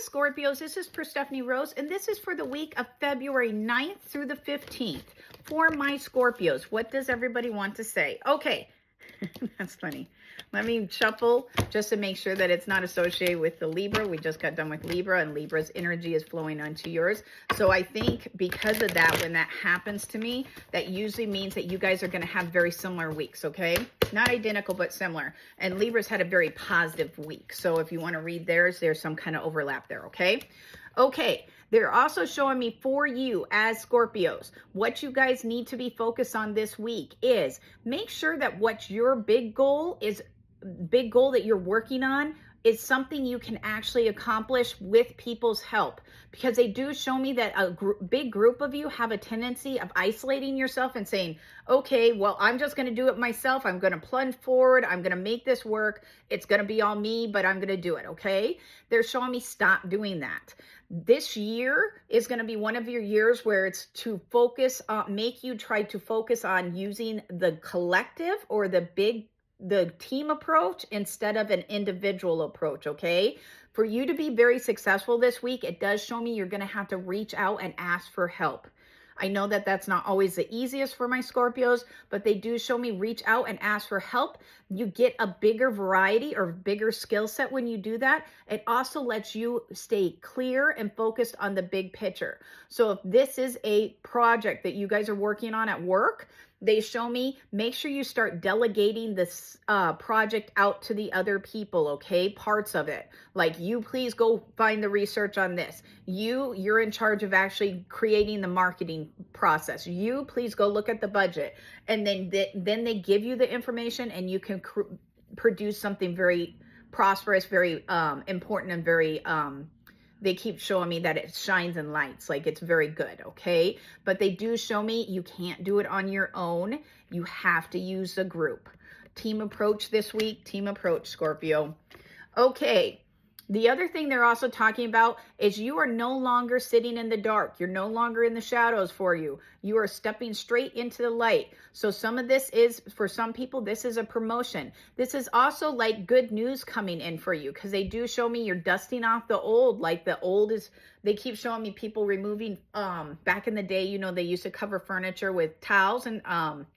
Scorpios, this is Perstephane Rose, and this is for the week of February 9th through the 15th. For my Scorpios, what does everybody want to say? Okay, that's funny. Let me shuffle just to make sure that it's not associated with the Libra. We just got done with Libra, and Libra's energy is flowing onto yours. So I think because of that, when that happens to me, that usually means that you guys are going to have very similar weeks, okay? Not identical, but similar. And Libra's had a very positive week. So if you want to read theirs, there's some kind of overlap there, okay? Okay, they're also showing me for you as Scorpios, what you guys need to be focused on this week is make sure that what your big goal that you're working on is something you can actually accomplish with people's help, because they do show me that a big group of you have a tendency of isolating yourself and saying, okay, well, I'm just going to do it myself. I'm going to plunge forward. I'm going to make this work. It's going to be all me, but I'm going to do it. Okay. They're showing me stop doing that. This year is going to be one of your years where it's to focus on, make you try to focus on using the collective or the team approach instead of an individual approach, okay? For you to be very successful this week, it does show me you're going to have to reach out and ask for help. I know that that's not always the easiest for my Scorpios, but they do show me reach out and ask for help. You get a bigger variety or bigger skill set when you do that. It also lets you stay clear and focused on the big picture. So if this is a project that you guys are working on at work, they show me, make sure you start delegating this project out to the other people, okay? Parts of it. Like, you please go find the research on this. You're in charge of actually creating the marketing process. You please go look at the budget. And then they give you the information and you can produce something very prosperous, very important, and very they keep showing me that it shines and lights, like it's very good, okay? But they do show me you can't do it on your own. You have to use a group. Team approach this week, team approach, Scorpio. Okay, the other thing they're also talking about is you are no longer sitting in the dark. You're no longer in the shadows for you. You are stepping straight into the light. So some of this is, for some people, this is a promotion. This is also like good news coming in for you, because they do show me you're dusting off the old. Like the old is, they keep showing me people removing, back in the day, you know, they used to cover furniture with towels and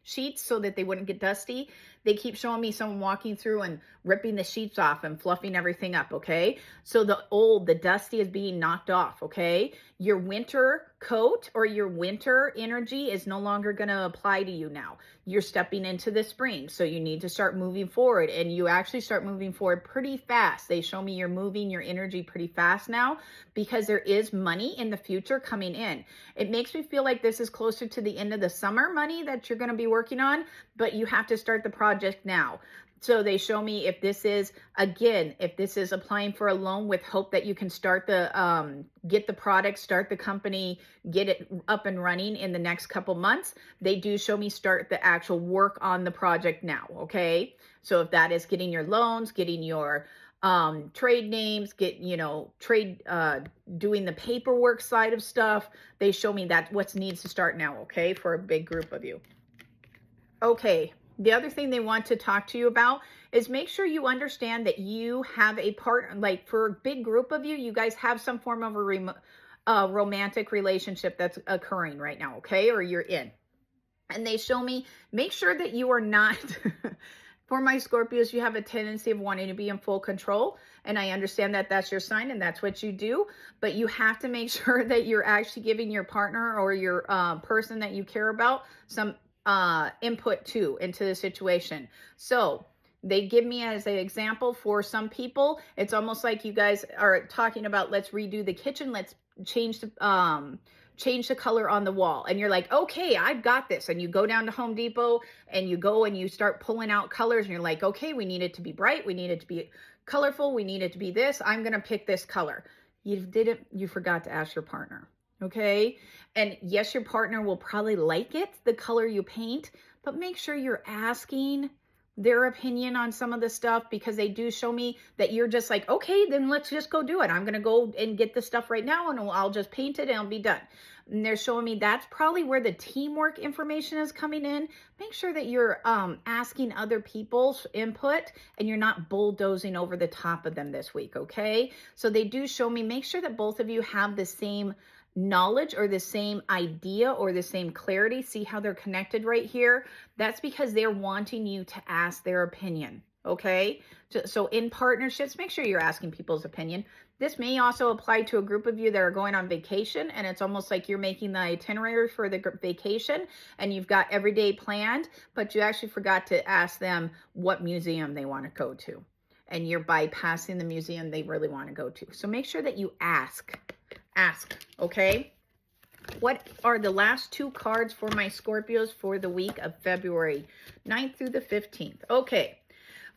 sheets so that they wouldn't get dusty. They keep showing me someone walking through and ripping the sheets off and fluffing everything up, okay? So the dusty is being knocked off, okay? Your winter coat or your winter energy is no longer going to apply to you now. You're stepping into the spring, so you need to start moving forward, and you actually start moving forward pretty fast. They show me you're moving your energy pretty fast now because there is money in the future coming in. It makes me feel like this is closer to the end of the summer money that you're going to be working on, but you have to start the project now. So they show me if this is, again, if this is applying for a loan with hope that you can start get the product, start the company, get it up and running in the next couple months, they do show me start the actual work on the project now, okay? So if that is getting your loans, getting your trade names, doing the paperwork side of stuff, they show me that what needs to start now, okay, for a big group of you. Okay. The other thing they want to talk to you about is make sure you understand that you have a part, like for a big group of you, you guys have some form of a romantic relationship that's occurring right now, okay? Or you're in. And they show me, make sure that you are not, for my Scorpios, you have a tendency of wanting to be in full control. And I understand that that's your sign and that's what you do. But you have to make sure that you're actually giving your partner or your person that you care about some input too into the situation. So they give me as an example, for some people, it's almost like you guys are talking about, let's redo the kitchen. Let's change the color on the wall. And you're like, okay, I've got this. And you go down to Home Depot and you go and you start pulling out colors and you're like, okay, we need it to be bright. We need it to be colorful. We need it to be this. I'm going to pick this color. You forgot to ask your partner. Okay. And yes, your partner will probably like it, the color you paint, but make sure you're asking their opinion on some of the stuff, because they do show me that you're just like, okay, then let's just go do it. I'm going to go and get the stuff right now and I'll just paint it and I'll be done. And they're showing me that's probably where the teamwork information is coming in. Make sure that you're asking other people's input and you're not bulldozing over the top of them this week, okay? So they do show me, make sure that both of you have the same knowledge or the same idea or the same clarity. See how they're connected right here? That's because they're wanting you to ask their opinion, okay? So in partnerships, make sure you're asking people's opinion. This may also apply to a group of you that are going on vacation, and it's almost like you're making the itinerary for the vacation and you've got every day planned, but you actually forgot to ask them what museum they want to go to. And you're bypassing the museum they really want to go to. So make sure that you ask, okay? What are the last two cards for my Scorpios for the week of February 9th through the 15th? Okay,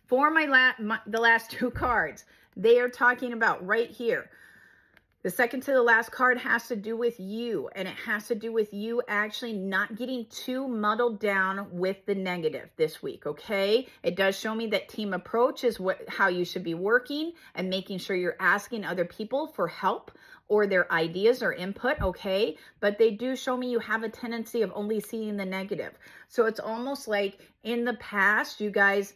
for the last two cards, they are talking about right here. The second to the last card has to do with you, and it has to do with you actually not getting too muddled down with the negative this week, okay? It does show me that team approach is how you should be working and making sure you're asking other people for help or their ideas or input, okay? But they do show me you have a tendency of only seeing the negative. So it's almost like in the past, you guys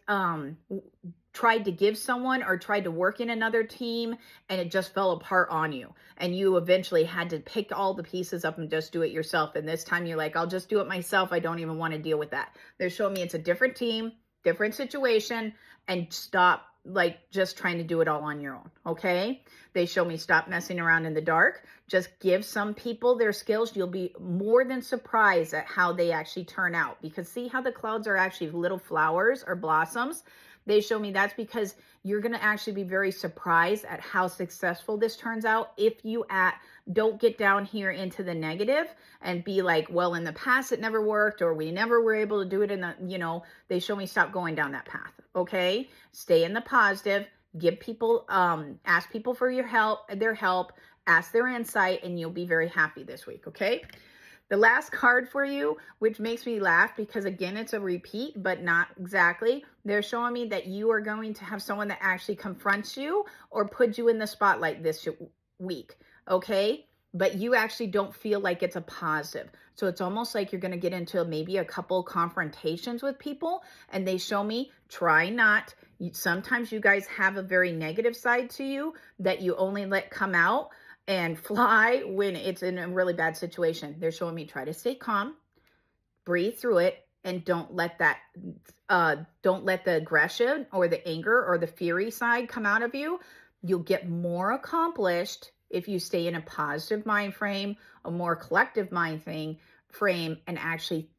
tried to give someone or tried to work in another team and it just fell apart on you. And you eventually had to pick all the pieces up and just do it yourself. And this time you're like, I'll just do it myself. I don't even want to deal with that. They're showing me it's a different team, different situation, and stop like just trying to do it all on your own, okay? They show me stop messing around in the dark. Just give some people their skills. You'll be more than surprised at how they actually turn out, because see how the clouds are actually little flowers or blossoms? They show me that's because you're going to actually be very surprised at how successful this turns out if you don't get down here into the negative and be like, well, in the past it never worked, or we never were able to do it in the, they show me stop going down that path, okay? Stay in the positive, give people, ask people for their help, ask their insight, and you'll be very happy this week, okay? The last card for you, which makes me laugh because, again, it's a repeat, but not exactly. They're showing me that you are going to have someone that actually confronts you or puts you in the spotlight this week, okay? But you actually don't feel like it's a positive. So it's almost like you're going to get into maybe a couple confrontations with people, and they show me try not. Sometimes you guys have a very negative side to you that you only let come out and fly when it's in a really bad situation. They're showing me try to stay calm, breathe through it, and don't let the aggression or the anger or the fury side come out of you. You'll get more accomplished if you stay in a positive mind frame, a more collective mind frame, and actually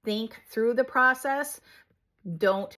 think through the process. Don't